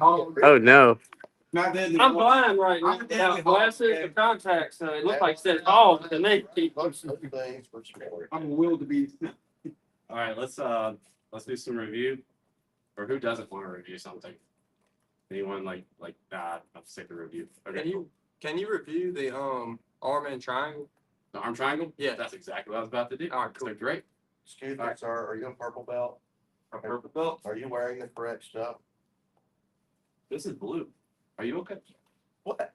Oh no. I'm blind right now. Without glasses and contacts, so it looks like it says all to me. I'm willed to be. All right, let's do some review. Or who doesn't want to review something? Anyone I'm sick of review. Okay. Can you review the arm and triangle? The arm triangle? Yeah. That's exactly what I was about to do. All right, cool. So great. Excuse me, sir, are you in purple belt? A purple belt. Are you wearing the correct stuff? This is blue. Are you okay? What?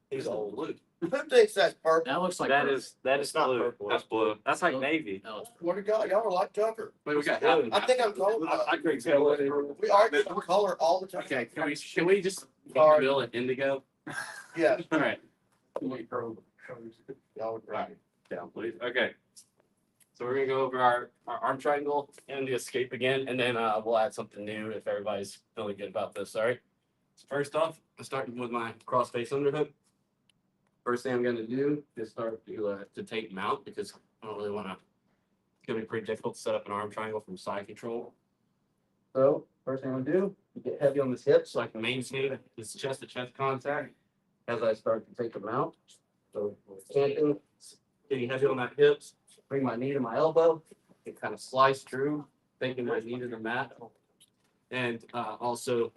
He's all blue. Who thinks that's purple? That looks like That is not blue. purple. That's blue. That's like navy. What do y'all are like Tucker? Wait, we got I think I'm told. I agree. So, We argue about color all the time. okay, can we just bill it indigo? Yeah. All right. Y'all would Right. Down, please. Okay. So we're gonna go over our arm triangle and the escape again, and then we'll add something new if everybody's feeling good about this. All right. So first off, I'm starting with my cross face underhook. First thing I'm gonna do is start to take mount because I don't really want to. It's gonna be pretty difficult to set up an arm triangle from side control. So first thing I'm gonna do, get heavy on this hip so I can maintain this chest to chest contact as I start to take them out. So standing, getting heavy on that hips, bring my knee to my elbow, and kind of slice through, taking my knee to the mat, and also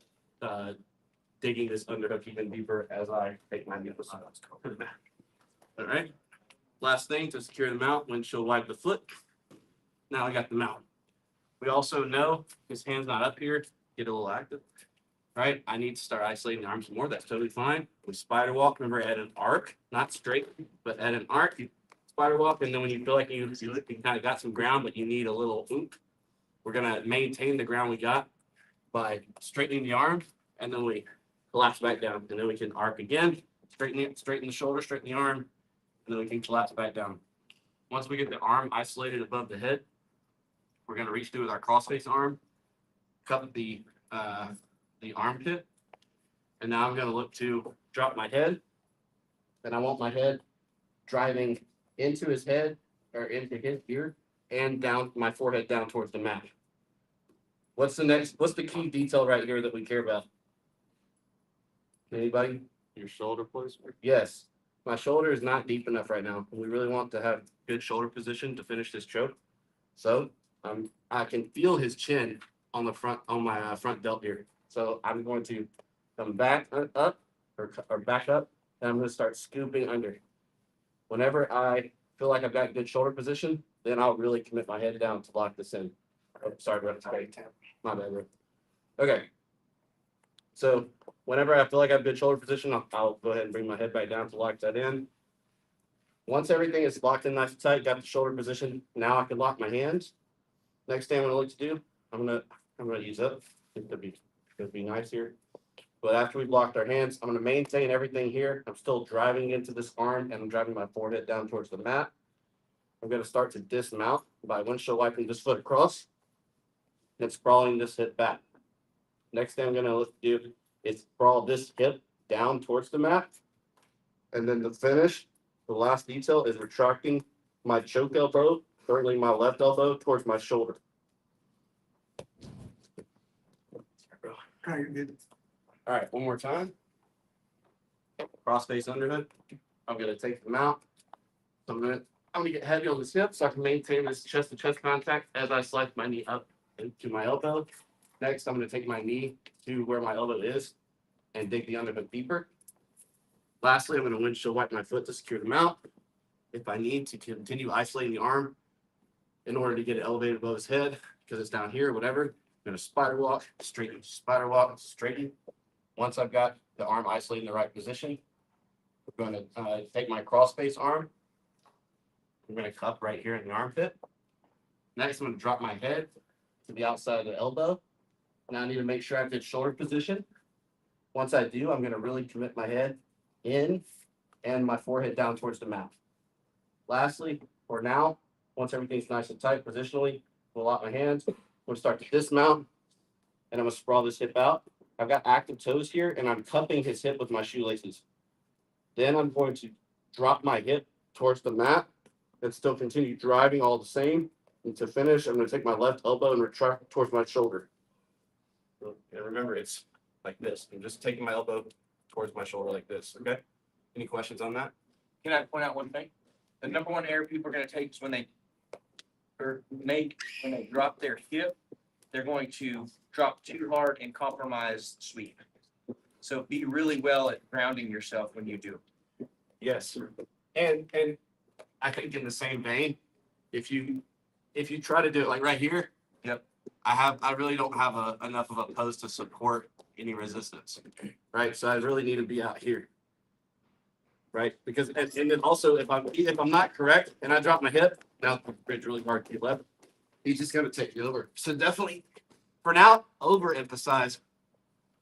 digging this underhook even deeper as I take my knee to the mat. All right. Last thing to secure the mount, windshield wipe the foot. Now I got the mount. We also know his hand's not up here, get a little active. Right, I need to start isolating the arms more. That's totally fine. We spider walk. Remember, at an arc, not straight, but at an arc, you spider walk, and then when you feel like you kind of got some ground, but you need a little oomph, we're gonna maintain the ground we got by straightening the arm, and then we collapse back down, and then we can arc again, straighten the shoulder, straighten the arm, and then we can collapse back down. Once we get the arm isolated above the head, we're gonna reach through with our crossface arm, cut the armpit, and now I'm going to look to drop my head, and I want my head driving into his head or into his ear and down my forehead down towards the mat. What's the key detail right here that we care about? Anybody? Your shoulder placement. Yes, my shoulder is not deep enough right now. We really want to have good shoulder position to finish this choke. So I can feel his chin on my front delt here. So I'm going to come back up or back up, and I'm going to start scooping under. Whenever I feel like I've got good shoulder position, then I'll really commit my head down to lock this in. Oh, sorry, bro. My bad, bro. Okay. So whenever I feel like I have good shoulder position, I'll go ahead and bring my head back down to lock that in. Once everything is locked in nice and tight, got the shoulder position, now I can lock my hands. Next thing I'm going to look to do, I'm gonna use up. It could be nice here. But after we've locked our hands, I'm going to maintain everything here. I'm still driving into this arm, and I'm driving my forehead down towards the mat. I'm going to start to dismount by windshield wiping this foot across and sprawling this hip back. Next thing I'm going to do is sprawl this hip down towards the mat. And then to finish, the last detail is retracting my choke elbow, currently my left elbow, towards my shoulder. All right, one more time. Cross face underhook. I'm gonna take them out. So I'm gonna get heavy on this hip so I can maintain this chest to chest contact as I slide my knee up into my elbow. Next, I'm gonna take my knee to where my elbow is and dig the underhook deeper. Lastly, I'm gonna windshield wipe my foot to secure the mount. If I need to continue isolating the arm in order to get it elevated above his head because it's down here or whatever, I'm going to spider walk, straighten, spider walk, straighten. Once I've got the arm isolated in the right position, we're going to take my cross face arm. I'm going to cup right here in the armpit. Next, I'm going to drop my head to the outside of the elbow. Now I need to make sure I have good shoulder position. Once I do, I'm going to really commit my head in and my forehead down towards the mat. Lastly, for now, once everything's nice and tight positionally, we'll lock my hands. I'm going to start to dismount, and I'm going to sprawl this hip out. I've got active toes here, and I'm cupping his hip with my shoelaces. Then I'm going to drop my hip towards the mat and still continue driving all the same. And to finish, I'm going to take my left elbow and retract towards my shoulder. And remember, it's like this. I'm just taking my elbow towards my shoulder like this. Okay. Any questions on that? Can I point out one thing? The number one error people are gonna take is when they drop their hip, they're going to drop too hard and compromise the sweep. So be really well at grounding yourself when you do. Yes. And I think in the same vein, if you try to do it like right here, Yep. I really don't have enough of a post to support any resistance. Right. So I really need to be out here. Right. Because and then also if I'm not correct and I drop my hip, now the bridge really hard to get left, he's just gonna take you over. So definitely for now, overemphasize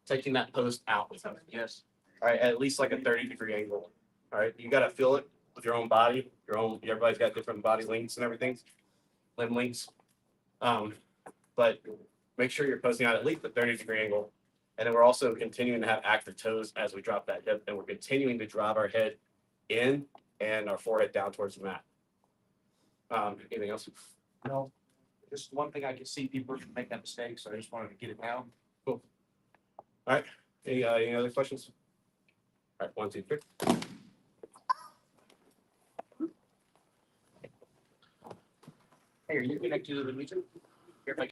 taking that post out with him. Yes. All right, at least like a 30-degree angle. All right, you got to feel it with your own body, everybody's got different body lengths and everything, limb lengths. But make sure you're posting out at least a 30-degree angle. And then we're also continuing to have active toes as we drop that hip, and we're continuing to drive our head in and our forehead down towards the mat. Anything else? No, just one thing I can see people make that mistake, so I just wanted to get it down. Any other questions? All right, 1, 2, 3. Hey, are you connected to the meter? Here, if I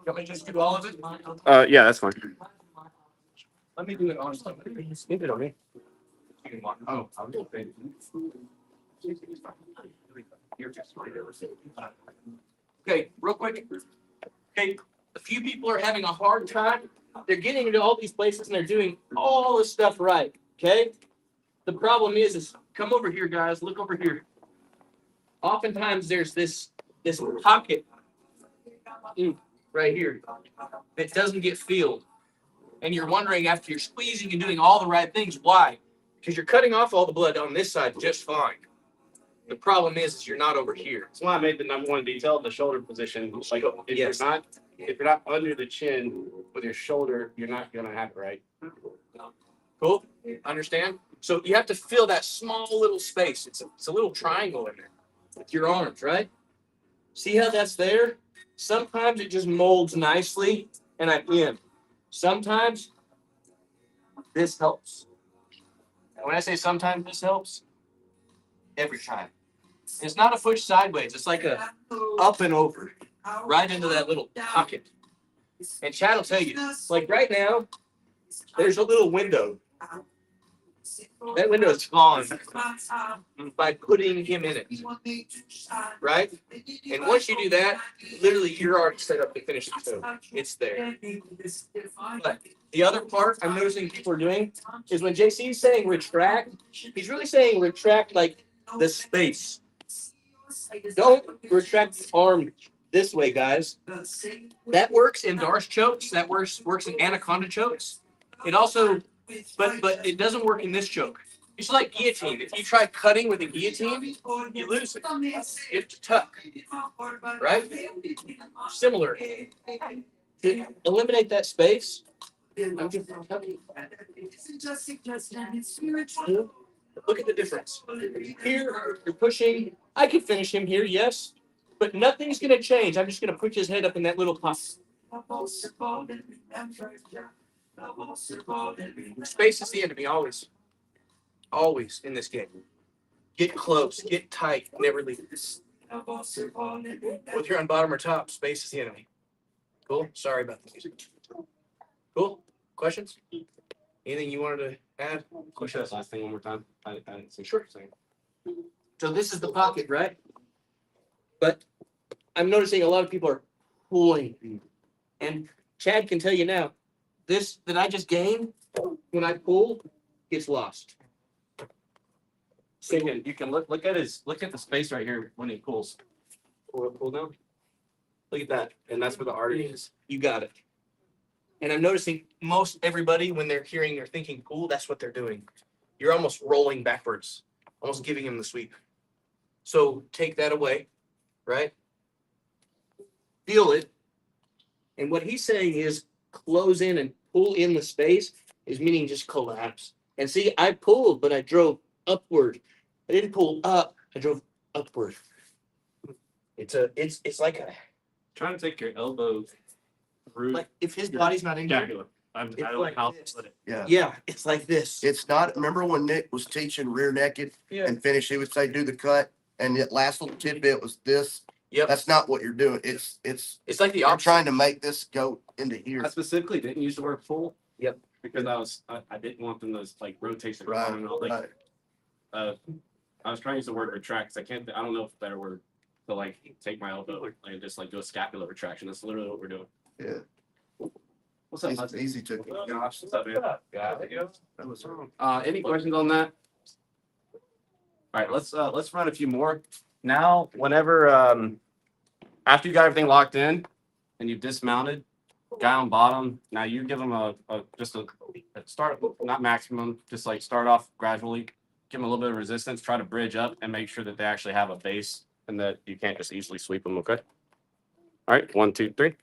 want me to just do all of it? Yeah, that's fine. Let me do it on somebody. Leave it on me. Oh, I'll do it. Okay, real quick. Okay, a few people are having a hard time. They're getting into all these places and they're doing all this stuff right. Okay. The problem is come over here, guys. Look over here. Oftentimes there's this pocket right here that doesn't get filled. And you're wondering after you're squeezing and doing all the right things, why? Because you're cutting off all the blood on this side just fine. The problem is you're not over here. That's why I made the number one detail, the shoulder position. Like if Yes. you're not under the chin with your shoulder, you're not gonna have it right. Cool? Understand? So you have to fill that small little space. It's a little triangle in there with your arms, right? See how that's there? Sometimes it just molds nicely and I pin. Sometimes this helps. And when I say sometimes this helps, every time. It's not a push sideways. It's like a up and over, right into that little pocket. And Chad will tell you, like right now, there's a little window. That window is gone by putting him in it, right? And once you do that, literally you're already set up to finish the toe. It's there. But the other part I'm noticing people are doing is when JC is saying retract, he's really saying retract like the space. Don't retract the arm this way, guys. That works in Darce chokes. That works in anaconda chokes. It also, but it doesn't work in this choke. It's like guillotine. If you try cutting with a guillotine, you lose it. You have to tuck, right? Similar. To eliminate that space, I'm just tucking. Look at the difference. Here, you're pushing. I can finish him here, yes, but nothing's going to change. I'm just going to put his head up in that little pocket. Space is the enemy, always. Always in this game. Get close, get tight, never leave. Whether you're on bottom or top, space is the enemy. Cool? Sorry about the music. Cool? Questions? Anything you wanted to add? Push that last thing one more time. I didn't see. Sure. So this is the pocket, right? But I'm noticing a lot of people are pulling. And Chad can tell you now, this that I just gained, when I pull, gets lost. So you can look at the space right here when he pulls. Pull down. Look at that. And that's where the artery is. You got it. And I'm noticing most everybody, when they're thinking pull, that's what they're doing. You're almost rolling backwards, almost giving him the sweep. So take that away, right? Feel it. And what he's saying is close in and pull in the space is meaning just collapse. And see, I pulled, but I drove upward. I didn't pull up, I drove upward. It's like a, Trying to take your elbow through like if his body's not in here. scapula. I It's don't know like how this. to put it. Yeah, it's like this. It's not, remember when Nick was teaching rear naked Yeah. and finish, he would say, do the cut. And that last little tidbit was this. Yep. That's not what you're doing. It's It's like the you're opposite. trying to make this go into here. I specifically didn't use the word pull. Yep. Because I didn't want them to like rotate the Right, arm. Like, right. I was trying to use the word retract. 'Cause I don't know if it's a better word to like take my elbow and just like do a scapular retraction. That's literally what we're doing. Yeah. What's up, Easy, Hudson? easy to. Josh, what's up, man? That was Any questions on that? All right, let's run a few more. Now, whenever after you got everything locked in and you've dismounted, guy on bottom, now you give him a start, not maximum, just like start off gradually, give them a little bit of resistance, try to bridge up and make sure that they actually have a base and that you can't just easily sweep them, okay? All right, 1, 2, 3.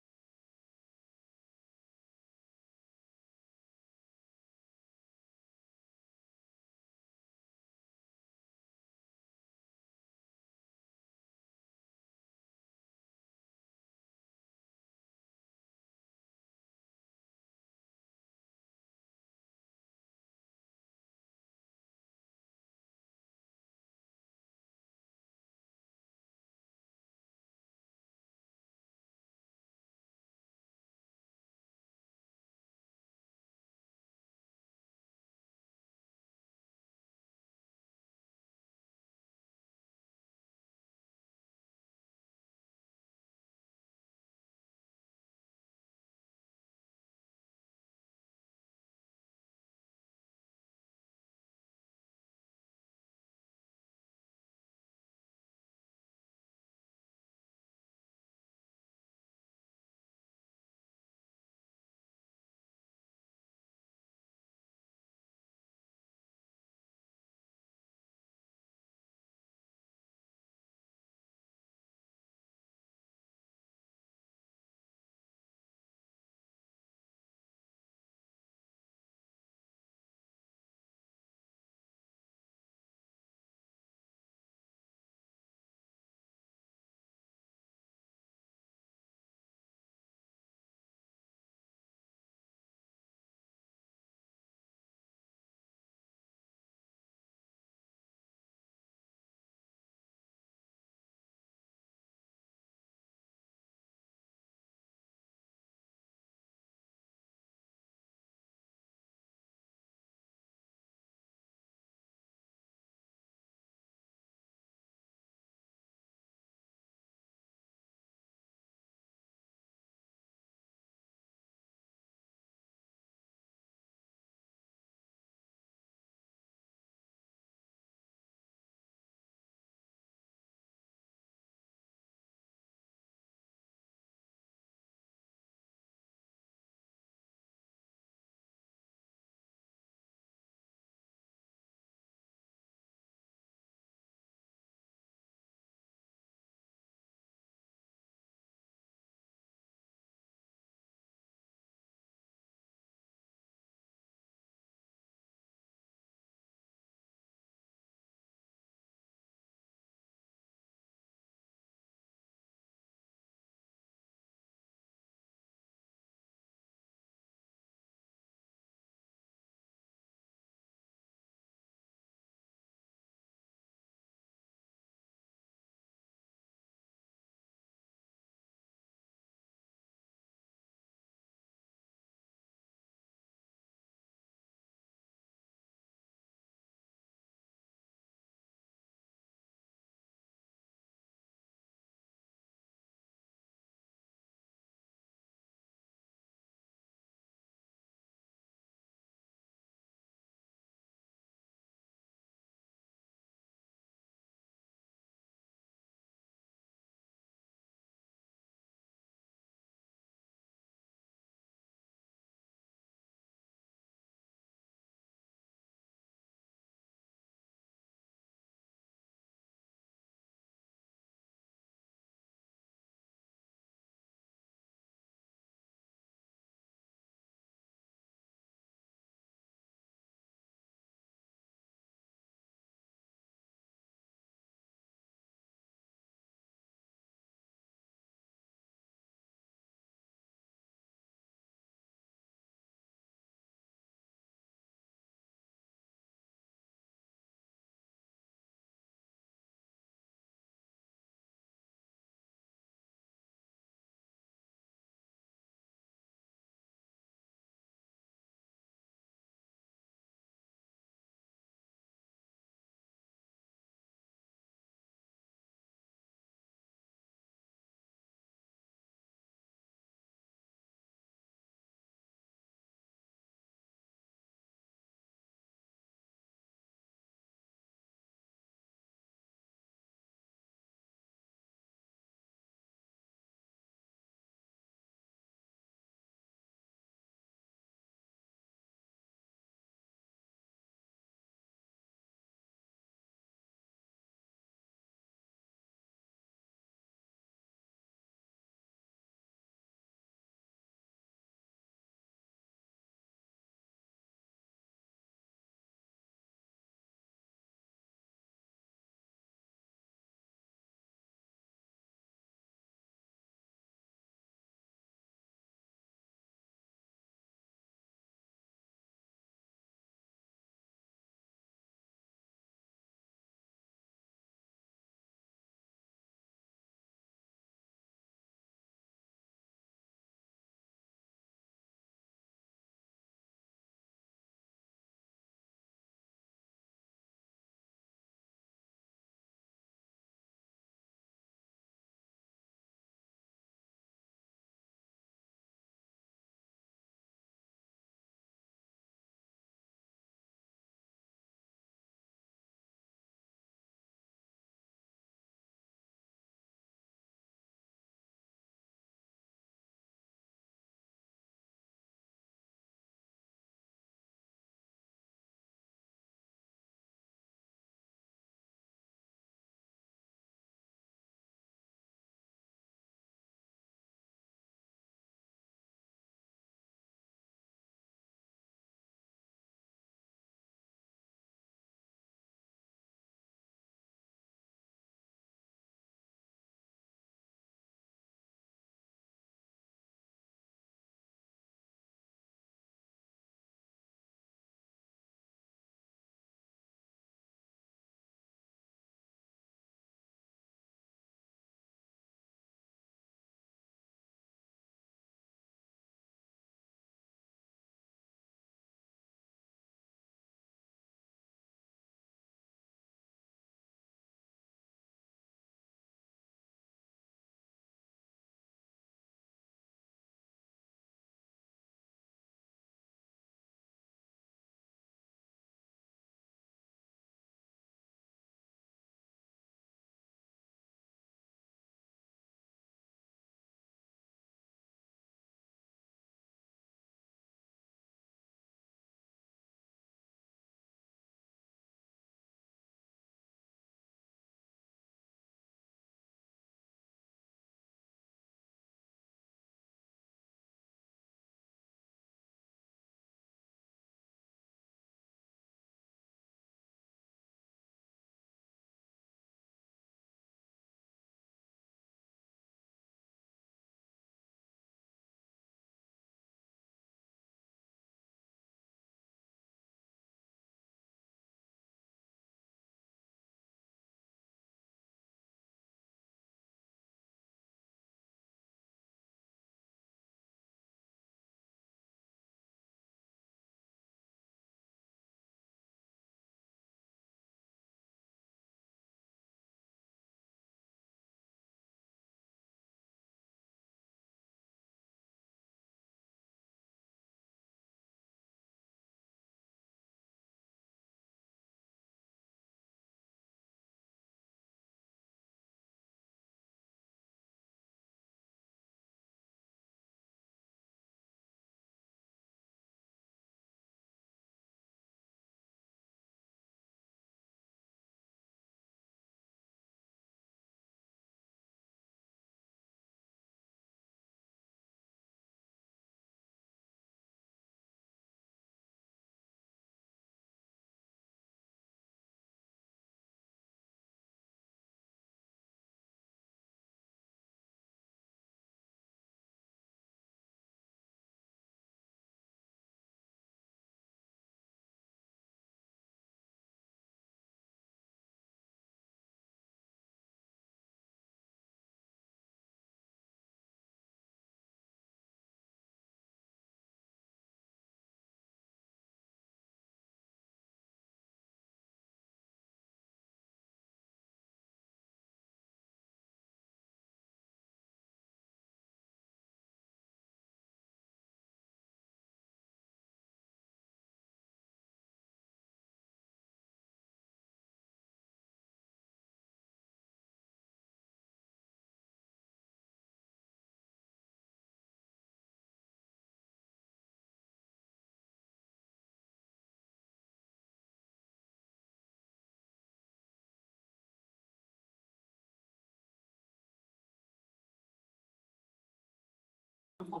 All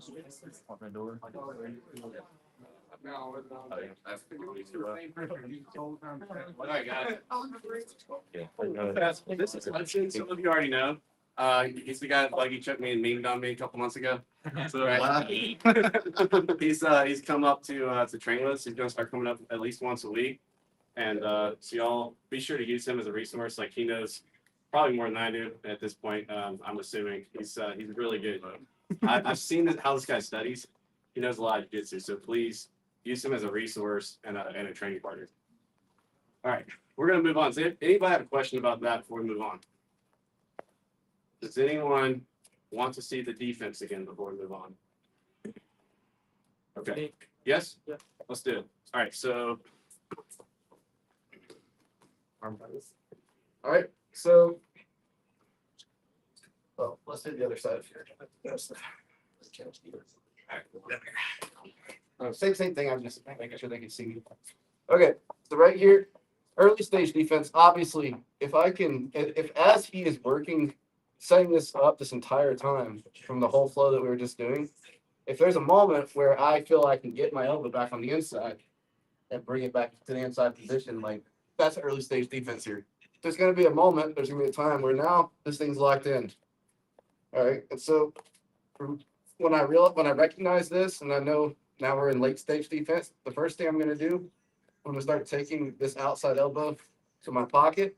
right, guys. This is Hudson. Some of you already know. He's the guy that Buggy chucked me and memed on me a couple months ago. So, right. He's come up to train with us. He's gonna start coming up at least once a week. And so y'all be sure to use him as a resource. Like he knows probably more than I do at this point. I'm assuming he's really good. I've seen how this guy studies. He knows a lot of jiu-jitsu. So please use him as a resource and a training partner. All right, we're gonna move on. So anybody have a question about that before we move on? Does anyone want to see the defense again before we move on? Okay. Yes? Yeah. Let's do it. All right, so all right, so let's do the other side of here. All right. Same thing. I'm just making sure they can see me. Okay, so right here, early stage defense. Obviously, if as he is working, setting this up this entire time from the whole flow that we were just doing, if there's a moment where I feel I can get my elbow back on the inside and bring it back to the inside position, like that's early stage defense here. There's going to be a moment, there's going to be a time where now this thing's locked in. All right, and so when I recognize this and I know now we're in late stage defense, the first thing I'm going to do, I'm going to start taking this outside elbow to my pocket,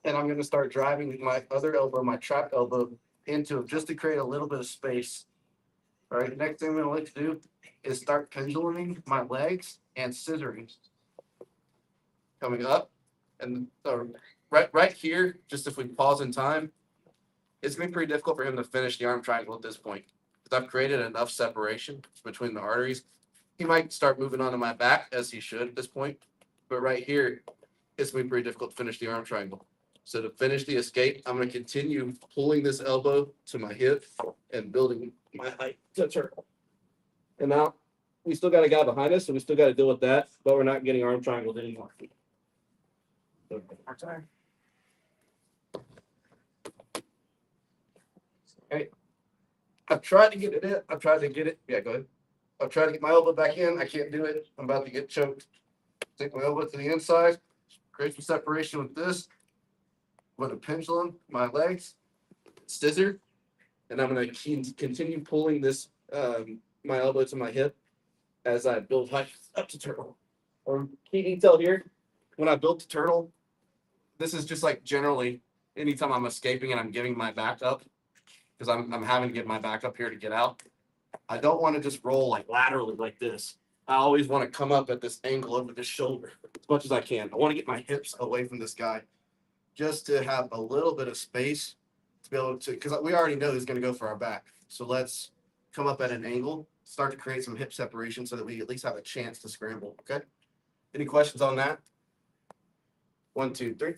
and I'm going to start driving my other elbow, my trap elbow, into it just to create a little bit of space. All right, the next thing I'm going to like to do is start penduluming my legs and scissoring. Coming up, and right here, just if we pause in time, it's going to be pretty difficult for him to finish the arm triangle at this point because I've created enough separation between the arteries. He might start moving onto my back, as he should at this point, but right here, it's going to be pretty difficult to finish the arm triangle. So to finish the escape, I'm going to continue pulling this elbow to my hip and building my height to turtle. And now we still got a guy behind us, so we still got to deal with that, but we're not getting arm triangles anymore. Okay. I've tried to get it in. I've tried to get it. Yeah, go ahead. I've tried to get my elbow back in. I can't do it. I'm about to get choked. Take my elbow to the inside. Create some separation with this. I'm going to pendulum my legs, scissor, and I'm going to continue pulling this my elbow to my hip as I build height up to turtle. Or key detail here, when I build to turtle, this is just like generally anytime I'm escaping and I'm giving my back up, because I'm having to get my back up here to get out. I don't want to just roll like laterally like this. I always want to come up at this angle over this shoulder as much as I can. I want to get my hips away from this guy just to have a little bit of space to be able to, because we already know he's going to go for our back. So let's come up at an angle, start to create some hip separation so that we at least have a chance to scramble. Okay. Any questions on that? 1, 2, 3.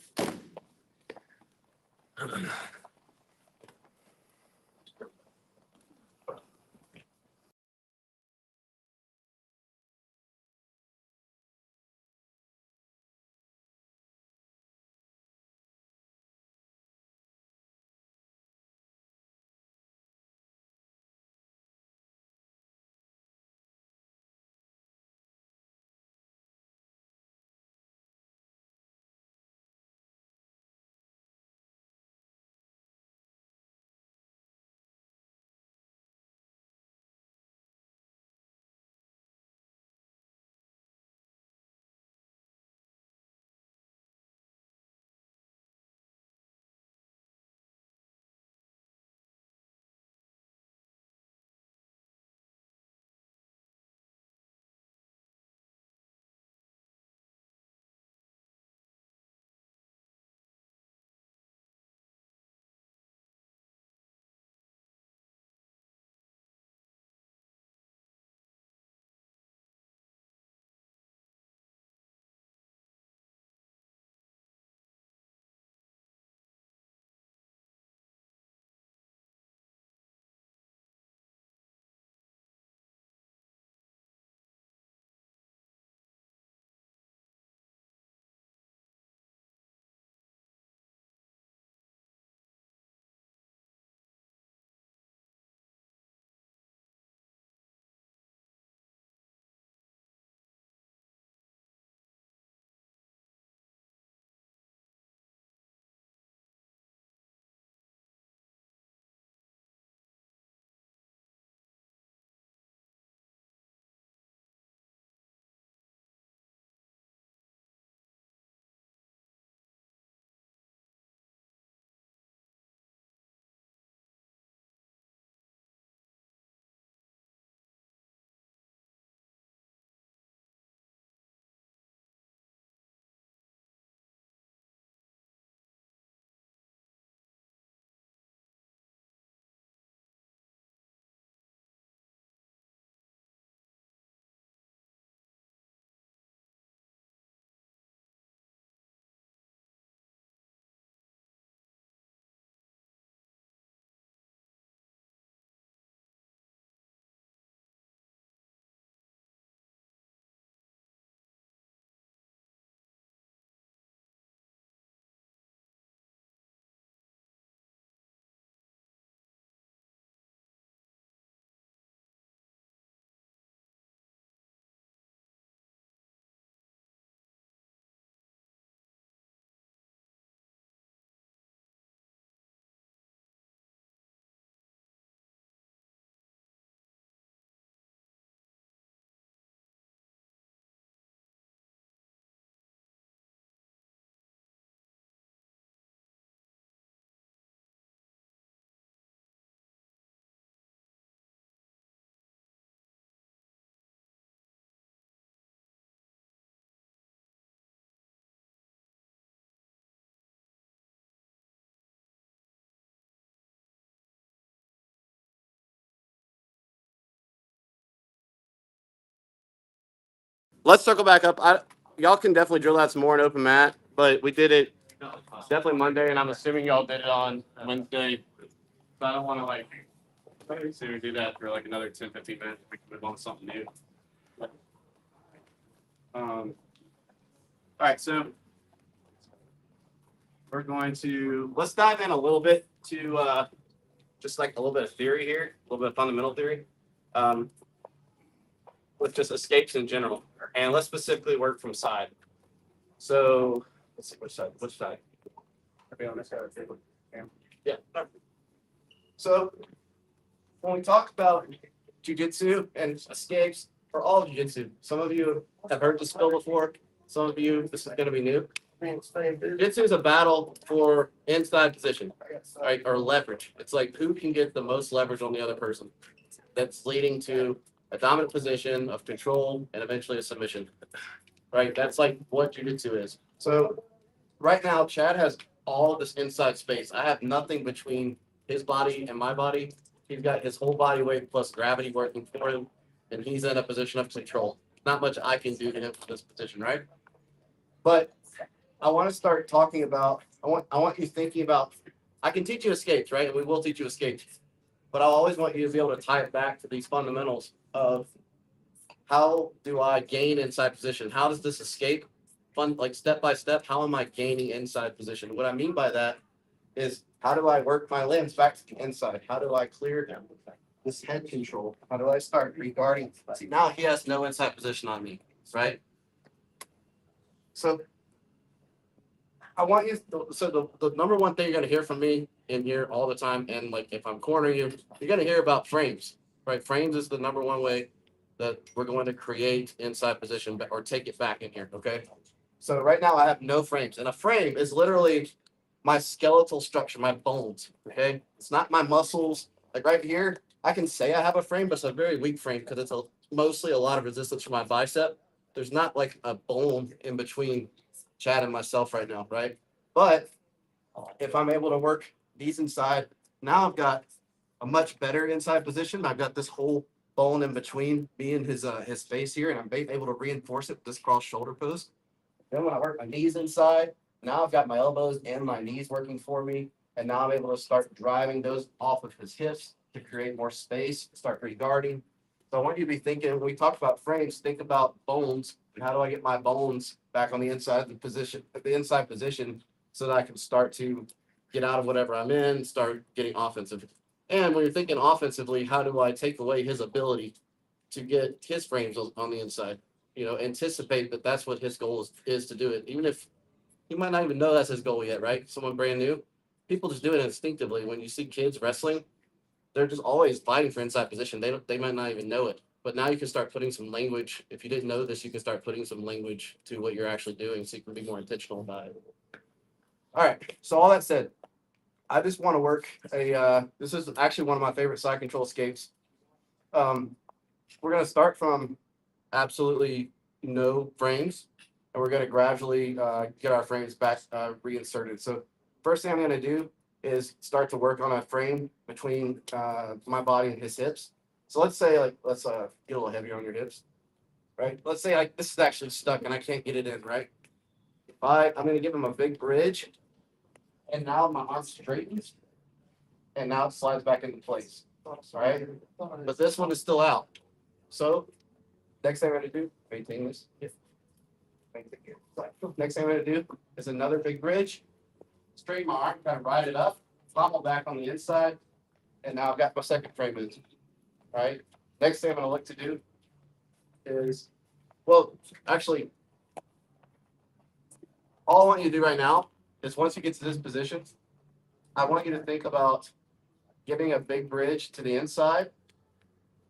let's circle back up. Y'all can definitely drill that some more in open mat, but we did it definitely Monday, and I'm assuming y'all did it on Wednesday. So I don't want to like say we do that for like another 10, 15 minutes. We can move on to something new. All right, so we're going to let's dive in a little bit to just like a little bit of theory here, a little bit of fundamental theory, with just escapes in general, and let's specifically work from side. So let's see which side. Which side? I'll be on this side of the table. Yeah. So when we talk about jujitsu and escapes for all jujitsu, some of you have heard this spill before. Some of you, this is going to be new. Jiu-Jitsu is a battle for inside position, right, or leverage. It's like who can get the most leverage on the other person. That's leading to a dominant position of control and eventually a submission, right? That's like what Jiu-Jitsu is. So right now, Chad has all this inside space. I have nothing between his body and my body. He's got his whole body weight plus gravity working for him, and he's in a position of control. Not much I can do to him from this position, right? But I want to start talking about, I want you thinking about, I can teach you escapes, right? And we will teach you escapes. But I always want you to be able to tie it back to these fundamentals of how do I gain inside position? How does this escape? Like step by step, how am I gaining inside position? What I mean by that is how do I work my limbs back to the inside? How do I clear him? This head control. How do I start regarding? See, now he has no inside position on me, right? So I want you, so the number one thing you're going to hear from me in here all the time, and like if I'm cornering you, you're going to hear about frames, right? Frames is the number one way that we're going to create inside position or take it back in here, okay? So right now I have no frames, and a frame is literally my skeletal structure, my bones, okay? It's not my muscles. Like right here, I can say I have a frame, but it's a very weak frame because it's mostly a lot of resistance from my bicep. There's not like a bone in between Chad and myself right now, right? But if I'm able to work these inside, now I've got a much better inside position. I've got this whole bone in between me and his face here, and I'm able to reinforce it with this cross shoulder pose. Then when I work my knees inside, now I've got my elbows and my knees working for me, and now I'm able to start driving those off of his hips to create more space, start regarding. So I want you to be thinking, when we talk about frames, think about bones, and how do I get my bones back on the inside of the inside position so that I can start to get out of whatever I'm in, start getting offensive. And when you're thinking offensively, how do I take away his ability to get his frames on the inside? You know, anticipate that that's what his goal is to do it. Even if he might not even know that's his goal yet, right? Someone brand new. People just do it instinctively. When you see kids wrestling, they're just always fighting for inside position. They might not even know it. But now you can start putting some language. If you didn't know this, you can start putting some language to what you're actually doing so you can be more intentional about it. All right. So all that said, I just want to work this is actually one of my favorite side control escapes. We're going to start from absolutely no frames, and we're going to gradually get our frames back reinserted. So first thing I'm going to do is start to work on a frame between my body and his hips. So let's say let's get a little heavier on your hips, right? Let's say like this is actually stuck and I can't get it in, right? I'm going to give him a big bridge, and now my arm straightens, and now it slides back into place, right? But this one is still out. So next thing I'm going to do, maintain this. Next thing I'm going to do is another big bridge, straighten my arm, kind of ride it up, pommel back on the inside, and now I've got my second frame in. All right. Next thing I'm going to look to do is, well, actually, all I want you to do right now is once you get to this position, I want you to think about giving a big bridge to the inside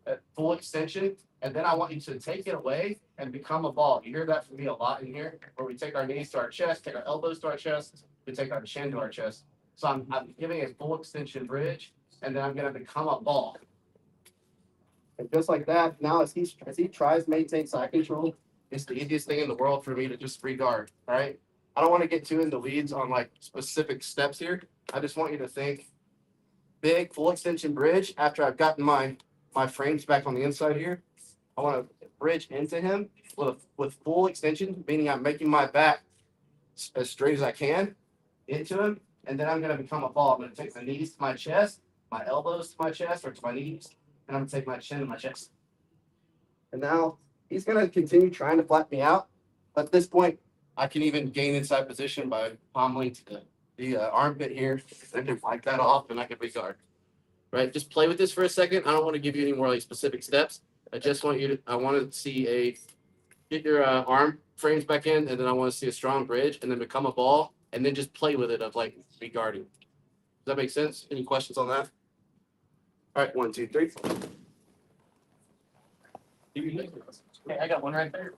at full extension, and then I want you to take it away and become a ball. You hear that from me a lot in here, where we take our knees to our chest, take our elbows to our chest, we take our chin to our chest. So I'm giving a full extension bridge, and then I'm going to become a ball. And just like that, now as he tries to maintain side control, it's the easiest thing in the world for me to just regard, all right? I don't want to get too into weeds on like specific steps here. I just want you to think big full extension bridge after I've gotten my frames back on the inside here. I want to bridge into him with full extension, meaning I'm making my back as straight as I can into him, and then I'm gonna become a ball. I'm gonna take my knees to my chest, my elbows to my chest, or to my knees, and I'm gonna take my chin to my chest. And now he's gonna continue trying to flat me out. But at this point, I can even gain inside position by pommeling to the armpit here. I can wipe that off, and I can reguard. Right, just play with this for a second. I don't want to give you any more like specific steps. I just want you to. I want to see get your arm frames back in, and then I want to see a strong bridge, and then become a ball, and then just play with it of like reguarding. Does that make sense? Any questions on that? All right, 1, 2, 3. Hey, I got one right there.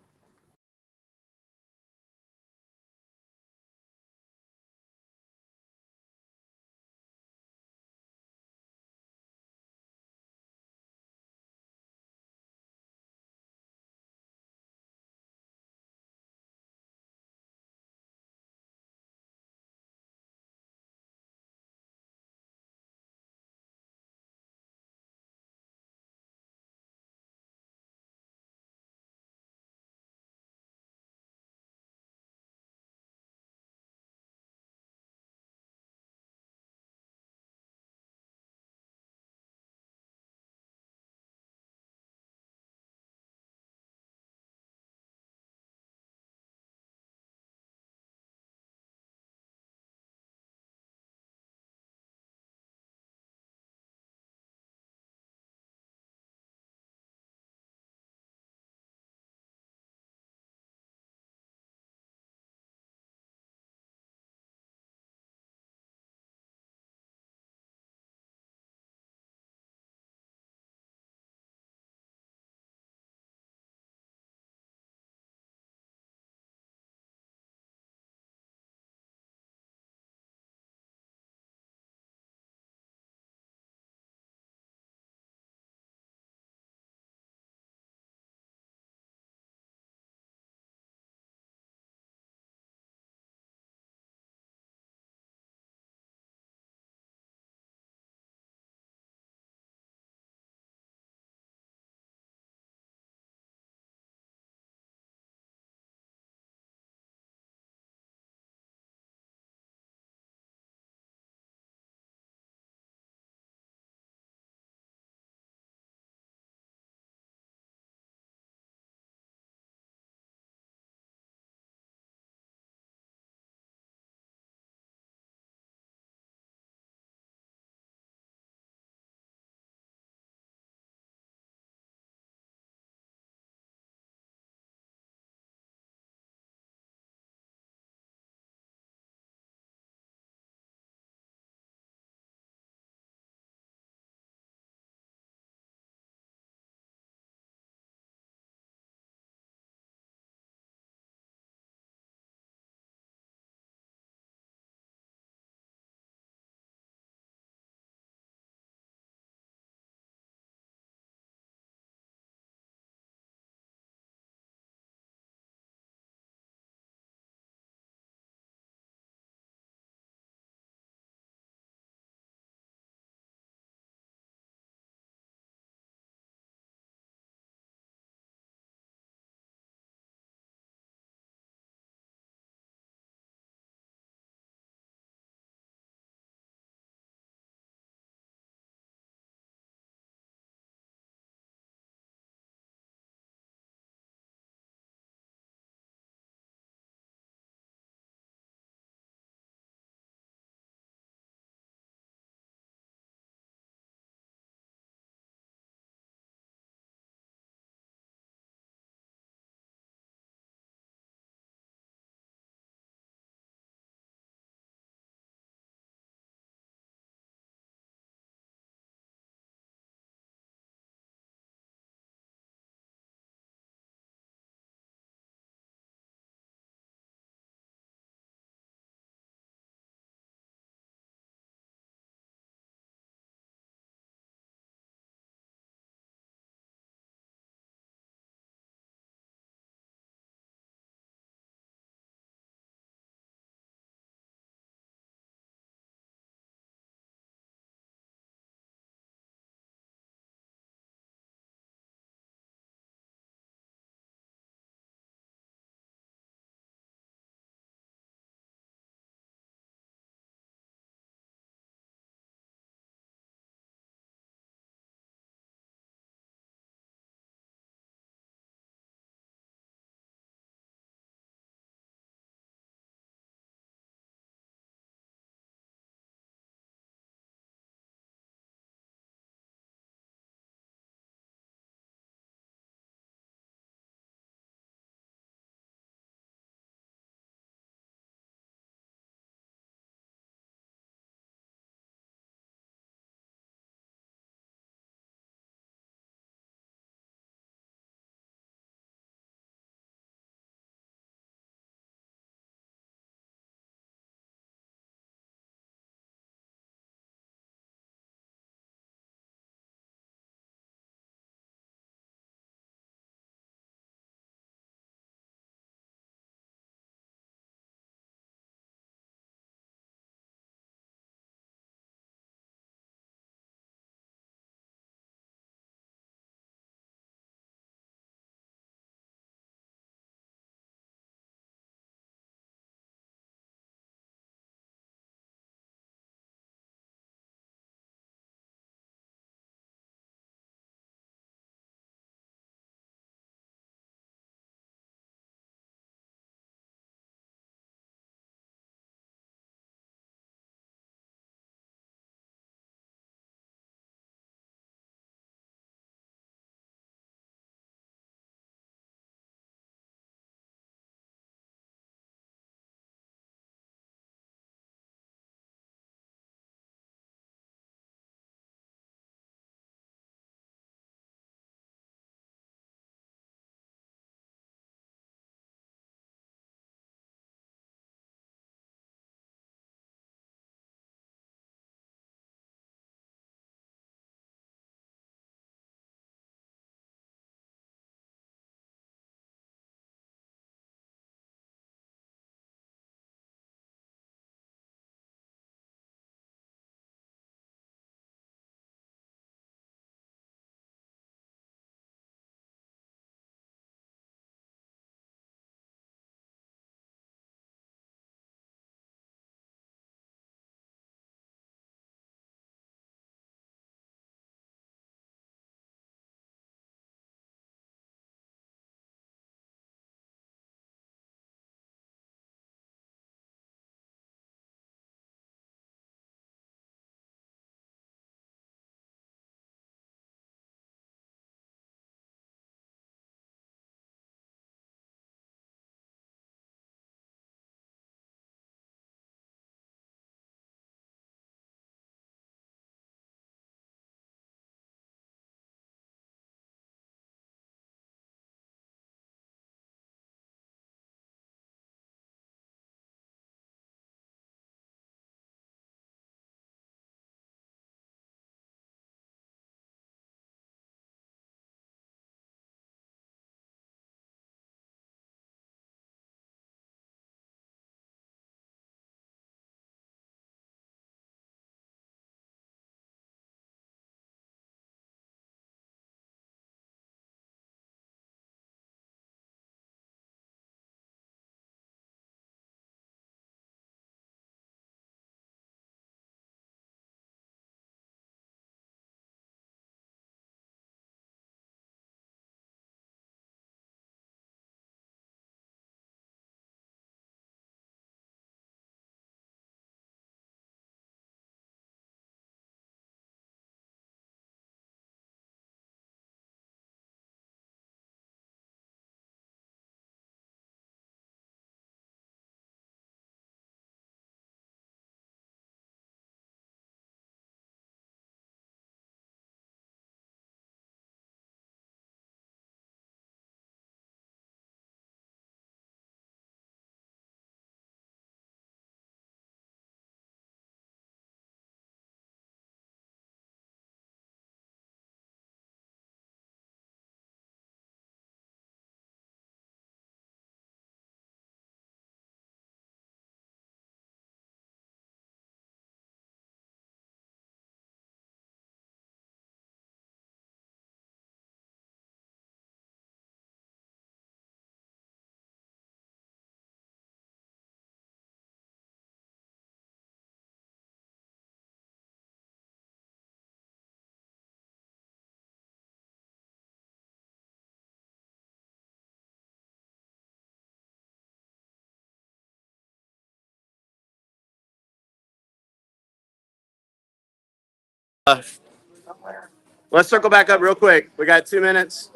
Let's circle back up real quick. We got 2 minutes.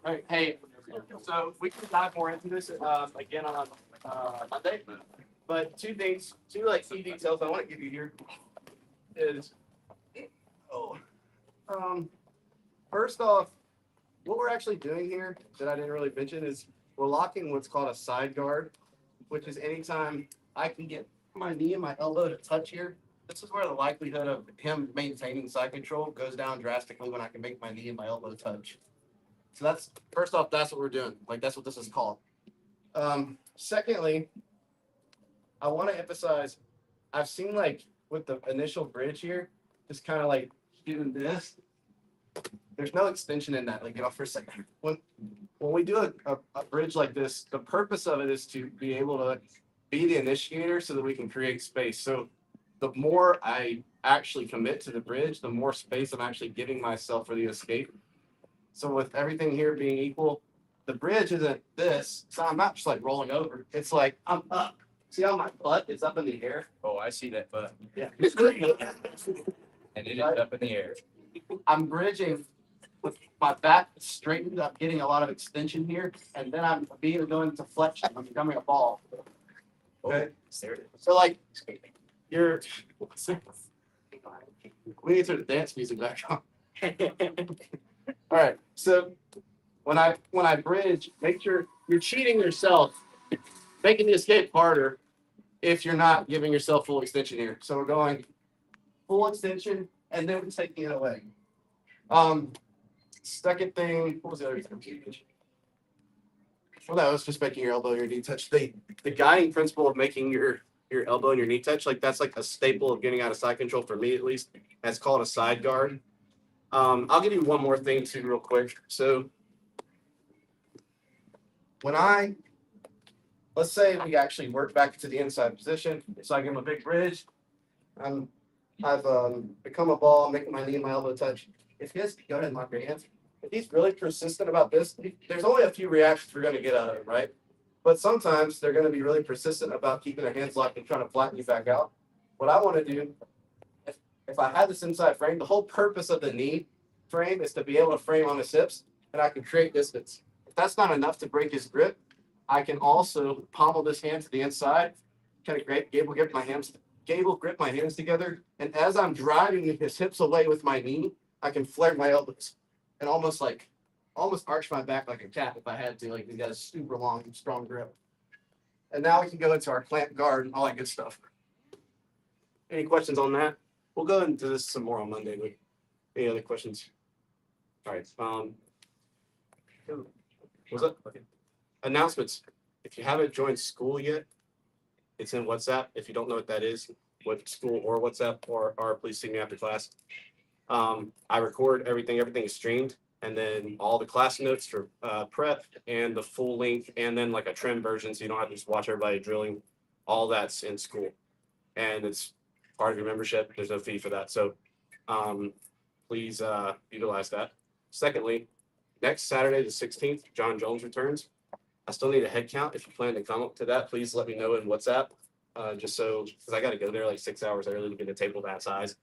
Right. Hey, so we can dive more into this again on Monday. But two like key details I want to give you here is, first off, what we're actually doing here that I didn't really mention is we're locking what's called a side guard, which is anytime I can get my knee and my elbow to touch here. This is where the likelihood of him maintaining side control goes down drastically when I can make my knee and my elbow touch. So that's first off, that's what we're doing. Like that's what this is called. Secondly, I want to emphasize, I've seen like with the initial bridge here, just kind of like doing this. There's no extension in that. Like, get off for a second. When we do a bridge like this, the purpose of it is to be able to be the initiator so that we can create space. So the more I actually commit to the bridge, the more space I'm actually giving myself for the escape. So with everything here being equal, the bridge isn't this. So I'm not just like rolling over. It's like I'm up. See how my butt is up in the air? Oh, I see that butt. Yeah. And it is up in the air. I'm bridging with my back straightened up, getting a lot of extension here, and then I'm being going to flexion. I'm becoming a ball. Okay. There it So like you're we need to turn the dance music back on. All right. So when I bridge, make sure you're cheating yourself, making the escape harder if you're not giving yourself full extension here. So we're going full extension and then we're taking it away. Second thing, what was the other thing? Well, that was just making your elbow and your knee touch. The guiding principle of making your elbow and your knee touch, like that's like a staple of getting out of side control for me at least. That's called a side guard. I'll give you one more thing too real quick. So when let's say we actually work back to the inside position. So I give him a big bridge. I've become a ball, making my knee and my elbow touch. If he has to go ahead and lock your hands, if he's really persistent about this, there's only a few reactions we're going to get out of it, right? But sometimes they're going to be really persistent about keeping their hands locked and trying to flatten you back out. What I want to do, if I had this inside frame, the whole purpose of the knee frame is to be able to frame on his hips, and I can create distance. If that's not enough to break his grip, I can also pommel this hand to the inside, kind of gable grip my hands together, and as I'm driving his hips away with my knee, I can flare my elbows and almost arch my back like a cat if I had to. Like he's got a super long, strong grip. And now we can go into our clamp guard and all that good stuff. Any questions on that? We'll go into this some more on Monday. But any other questions? All right. What's up? Okay. Announcements. If you haven't joined school yet, it's in WhatsApp. If you don't know what that is, what school or WhatsApp or please see me after class. I record everything. Everything is streamed, and then all the class notes for prep and the full length, and then like a trim version, so you don't have to just watch everybody drilling. All that's in school, and it's part of your membership. There's no fee for that, so please utilize that. Secondly, next Saturday the 16th, John Jones returns. I still need a head count. If you plan to come up to that, please let me know in WhatsApp. Just so, because I got to go there like 6 hours early to get a table that size.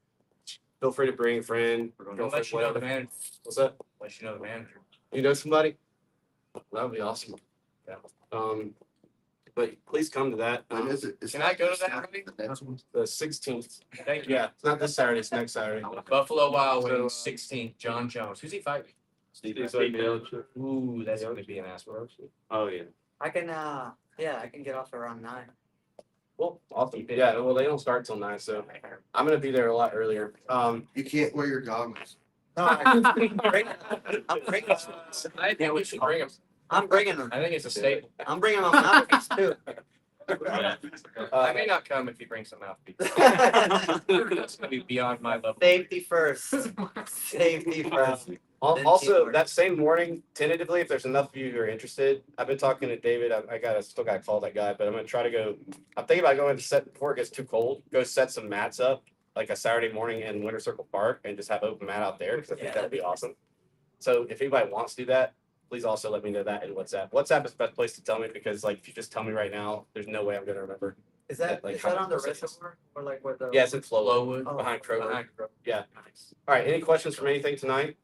Feel free to bring a friend. Unless you know the manager. What's that? Unless you know the manager. You know somebody? That would be awesome. Yeah. But please come to that. When is it? Is Can I go to that already? The next one? The 16th. Thank you. Yeah, it's not this Saturday. It's next Saturday. Buffalo Wild So, Wings, 16th, John Jones. Who's he fighting? Steve Miocic. Ooh, that's going to be an ass bro. Oh, yeah. I can I can get off around 9. Well, awesome. Yeah, well, they don't start till 9, so I'm gonna be there a lot earlier. You can't wear your goggles. No, I'm bringing I think we should bring him. I'm bringing them. I think it's a staple. I'm bringing my mouthpiece too. I may not come if you bring some mouthpiece. That's going to be beyond my level. Safety first. Safety first. Also, teamwork. that same morning, tentatively, if there's enough of you who are interested, I've been talking to David. Still got to call that guy, but I'm gonna try to go. I'm thinking about going to set before it gets too cold. Go set some mats up like a Saturday morning in Winter Circle Park and just have open mat out there because I think that'd be awesome. So if anybody wants to do that, please also let me know that in WhatsApp. WhatsApp is the best place to tell me because like if you just tell me right now, there's no way I'm gonna remember. Is that, Like, is how that on the much percent? reservoir or like where the? Yeah, it's in Flowood Flowwood. Oh. behind Kroger. Yeah. Nice. All right. Any questions from anything tonight?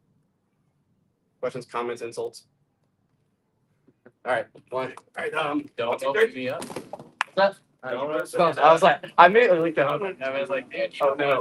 Questions, comments, insults? All right. One. All right. Don't I'll open me up. I was like, I immediately looked at him. I was like, man, Oh no.